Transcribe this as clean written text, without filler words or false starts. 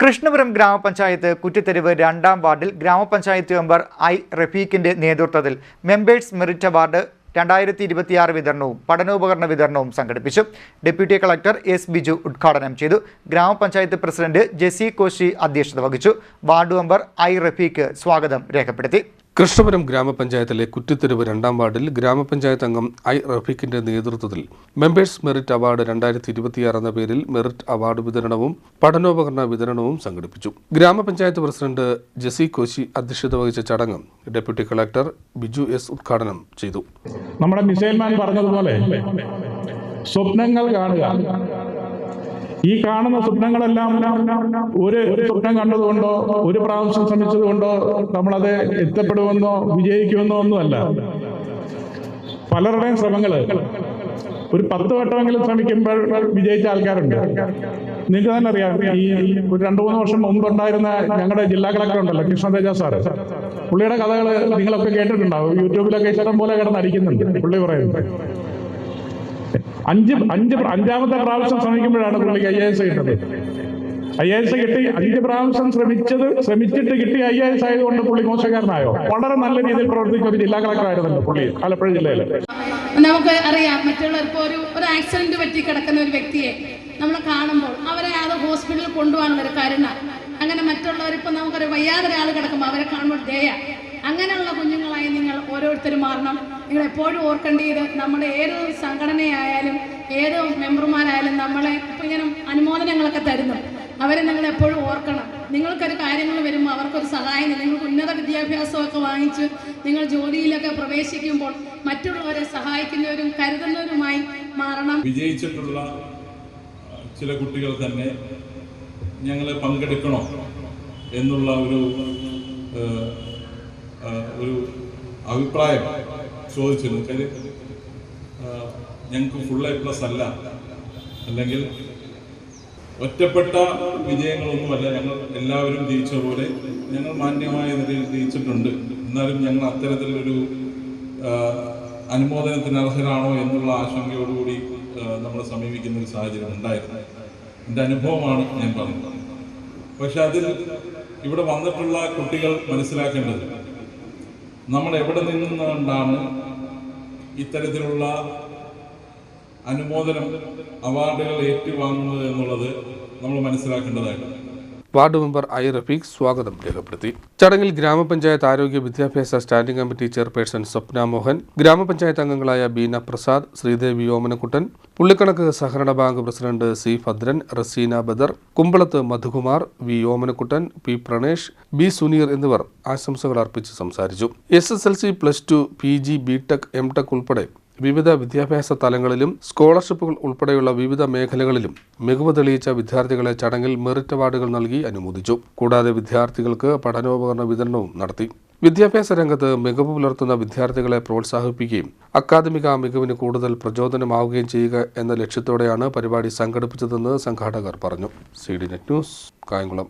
കൃഷ്ണപുരം ഗ്രാമപഞ്ചായത്ത് കുറ്റിത്തെരുവ് 2-ാം വാർഡിൽ ഗ്രാമപഞ്ചായത്ത് മെമ്പർ ഐ റഫീഖിന്റെ നേതൃത്വത്തിൽ മെമ്പേഴ്സ് മെറിറ്റ് അവാർഡ് 2026 വിതരണവും പഠനോപകരണ വിതരണവും സംഘടിപ്പിച്ചു. ഡെപ്യൂട്ടി കളക്ടർ എസ് ബിജു ഉദ്ഘാടനം ചെയ്തു. ഗ്രാമപഞ്ചായത്ത് പ്രസിഡന്റ് ജെസി കോശി അധ്യക്ഷത വഹിച്ചു. വാർഡ് മെമ്പർ ഐ റഫീഖ് സ്വാഗതം രേഖപ്പെടുത്തി. കൃഷ്ണപുരം ഗ്രാമപഞ്ചായത്തിലെ കുറ്റിത്തെരുവ് 2-ാം വാർഡിൽ ഗ്രാമപഞ്ചായത്ത് അംഗം ഐ റഫീഖിന്റെ നേതൃത്വത്തിൽ മെമ്പേഴ്സ് മെറിറ്റ് അവാർഡ് 2026 എന്ന പേരിൽ മെറിറ്റ് അവാർഡ് വിതരണവും പഠനോപകരണ വിതരണവും സംഘടിപ്പിച്ചു. ഗ്രാമപഞ്ചായത്ത് പ്രസിഡന്റ് ജെസി കോശി അധ്യക്ഷത വഹിച്ച ചടങ്ങ് ഡെപ്യൂട്ടി കളക്ടർ ബിജു എസ് ഉദ്ഘാടനം ചെയ്തു. നമ്മുടെ മിസൈൽമാൻ പറഞ്ഞതുപോലെ സ്വപ്നങ്ങൾ കാണുക. ഈ കാണുന്ന സ്വപ്നങ്ങളെല്ലാം ഒരു സ്വപ്നം കണ്ടതുകൊണ്ടോ ഒരു പ്രാവശ്യം ശ്രമിച്ചതുകൊണ്ടോ നമ്മളത് എത്തപ്പെടുമെന്നോ വിജയിക്കുമെന്നോ ഒന്നുമല്ല. പലരുടെയും ശ്രമങ്ങള് ഒരു 10 വട്ടമെങ്കിലും ശ്രമിക്കുമ്പോൾ വിജയിച്ച ആൾക്കാരുണ്ട്. നിങ്ങൾക്ക് തന്നെ അറിയാം, ഈ ഒരു 2-3 വർഷം മുമ്പുണ്ടായിരുന്ന ഞങ്ങളുടെ ജില്ലാ കളക്ടർ ഉണ്ടല്ലോ, കൃഷ്ണതേജ സാറ്, പുള്ളിയുടെ കഥകൾ നിങ്ങളൊക്കെ കേട്ടിട്ടുണ്ടാവും. യൂട്യൂബിലൊക്കെ ഇഷ്ടം പോലെ കിടന്നടിക്കുന്നുണ്ട്. പുള്ളി പറയുന്നത് അഞ്ചാമത്തെ പ്രാവശ്യം ശ്രമിക്കുമ്പോഴാണ് പുള്ളിക്ക് IAS കിട്ടുന്നത്. IAS കിട്ടി 5 പ്രാവശ്യം ശ്രമിച്ചിട്ട് കിട്ടി IAS ആയതുകൊണ്ട് പുള്ളി മോശക്കാരനായോ? വളരെ നല്ല രീതിയിൽ പ്രവർത്തിക്കുന്ന ഒരു ജില്ലാ കളക്ടർ ആയിരുന്നല്ലോ പുള്ളി, ആലപ്പുഴ ജില്ലയില്. നമുക്ക് അറിയാം, മറ്റുള്ളവർക്ക് ഒരു ആക്സിഡന്റ് പറ്റി കിടക്കുന്ന ഒരു വ്യക്തിയെ നമ്മൾ കാണുമ്പോൾ അവരെ അത് ഹോസ്പിറ്റലിൽ കൊണ്ടുപോകാനുള്ള ഒരു കരുണ, അങ്ങനെ മറ്റുള്ളവരിപ്പോൾ നമുക്കൊരു വയ്യാതെ ഒരാൾ കിടക്കുമ്പോൾ അവരെ കാണുമ്പോൾ ദയ, അങ്ങനെയുള്ള കുഞ്ഞുങ്ങളായി നിങ്ങൾ ഓരോരുത്തരും മാറണം. നിങ്ങൾ എപ്പോഴും ഓർക്കേണ്ടത്, നമ്മുടെ ഏത് സംഘടനയായാലും ഏത് മെമ്പർമാരായാലും നമ്മളെ ഇപ്പം ഇങ്ങനെ അനുമോദനങ്ങളൊക്കെ തരുന്നു, അവരെ നിങ്ങൾ എപ്പോഴും ഓർക്കണം. നിങ്ങൾക്കൊരു കാര്യങ്ങൾ വരുമ്പോൾ അവർക്കൊരു സഹായം, നിങ്ങൾക്ക് ഉന്നത വിദ്യാഭ്യാസമൊക്കെ വാങ്ങിച്ച് നിങ്ങൾ ജോലിയിലൊക്കെ പ്രവേശിക്കുമ്പോൾ മറ്റുള്ളവരെ സഹായിക്കുന്നവരും കരുതുന്നവരുമായി മാറണം. വിജയിച്ചിട്ടുള്ള ചില കുട്ടികൾ തന്നെ ഞങ്ങൾ പങ്കെടുക്കണോ എന്നുള്ള ഒരു അഭിപ്രായം ചോദിച്ചിരുന്നു. കാര്യം ഞങ്ങൾക്ക് ഫുൾ A+ അല്ല, അല്ലെങ്കിൽ ഒറ്റപ്പെട്ട വിജയങ്ങളൊന്നുമല്ല. ഞങ്ങൾ എല്ലാവരും ജയിച്ച പോലെ ഞങ്ങൾ മാന്യമായ നിലയിൽ ജയിച്ചിട്ടുണ്ട്. എന്നാലും ഞങ്ങൾ അത്തരത്തിലൊരു അനുമോദനത്തിന് അർഹരാണോ എന്നുള്ള ആശങ്കയോടുകൂടി നമ്മൾ സമീപിക്കുന്ന ഒരു സാഹചര്യം ഉണ്ടായിരുന്നു. എൻ്റെ അനുഭവമാണ് ഞാൻ പറഞ്ഞത്. പക്ഷെ അതിൽ ഇവിടെ വന്നിട്ടുള്ള കുട്ടികൾ മനസ്സിലാക്കേണ്ടത്, നമ്മൾ എവിടെ നിന്നുകൊണ്ടാണ് ഇത്തരത്തിലുള്ള അനുമോദനം അവാർഡുകൾ ഏറ്റുവാങ്ങുന്നത് എന്നുള്ളത് നമ്മൾ മനസ്സിലാക്കേണ്ടതായിട്ടുണ്ട്. വാർഡ് മെമ്പർ ഐ റഫീഖ് സ്വാഗതം രേഖപ്പെടുത്തി. ചടങ്ങിൽ ഗ്രാമപഞ്ചായത്ത് ആരോഗ്യ വിദ്യാഭ്യാസ standing committee chairperson Swapna Mohan, ഗ്രാമപഞ്ചായത്ത് അംഗങ്ങളായ ബീന പ്രസാദ്, ശ്രീദേവി ഓമനക്കുട്ടൻ, പുള്ളിക്കണക്ക് സഹകരണ bank president C Bhadran, Raseena Badar, Kumbalath Madhukumar, V Omanakuttan, P Pranesh, B Suneer എന്നിവർ ആശംസകൾ അർപ്പിച്ച് സംസാരിച്ചു. SSLC, +2, PG, BTech, MTech ഉൾപ്പെടെ വിവിധ വിദ്യാഭ്യാസ തലങ്ങളിലും സ്കോളർഷിപ്പുകൾ ഉൾപ്പെടെയുള്ള വിവിധ മേഖലകളിലും മികവ് തെളിയിച്ച വിദ്യാർത്ഥികളെ ചടങ്ങിൽ മെറിറ്റ് അവാർഡുകൾ നൽകി അനുമോദിച്ചു. കൂടാതെ വിദ്യാർത്ഥികൾക്ക് പഠനോപകരണ വിതരണവും നടത്തി. വിദ്യാഭ്യാസ രംഗത്ത് മികവ് പുലർത്തുന്ന വിദ്യാർത്ഥികളെ പ്രോത്സാഹിപ്പിക്കുകയും അക്കാദമിക മികവിന് കൂടുതൽ പ്രചോദനമാവുകയും ചെയ്യുക എന്ന ലക്ഷ്യത്തോടെയാണ് പരിപാടി സംഘടിപ്പിച്ചതെന്ന് സംഘാടകർ പറഞ്ഞു. CDNet news, Kayamkulam.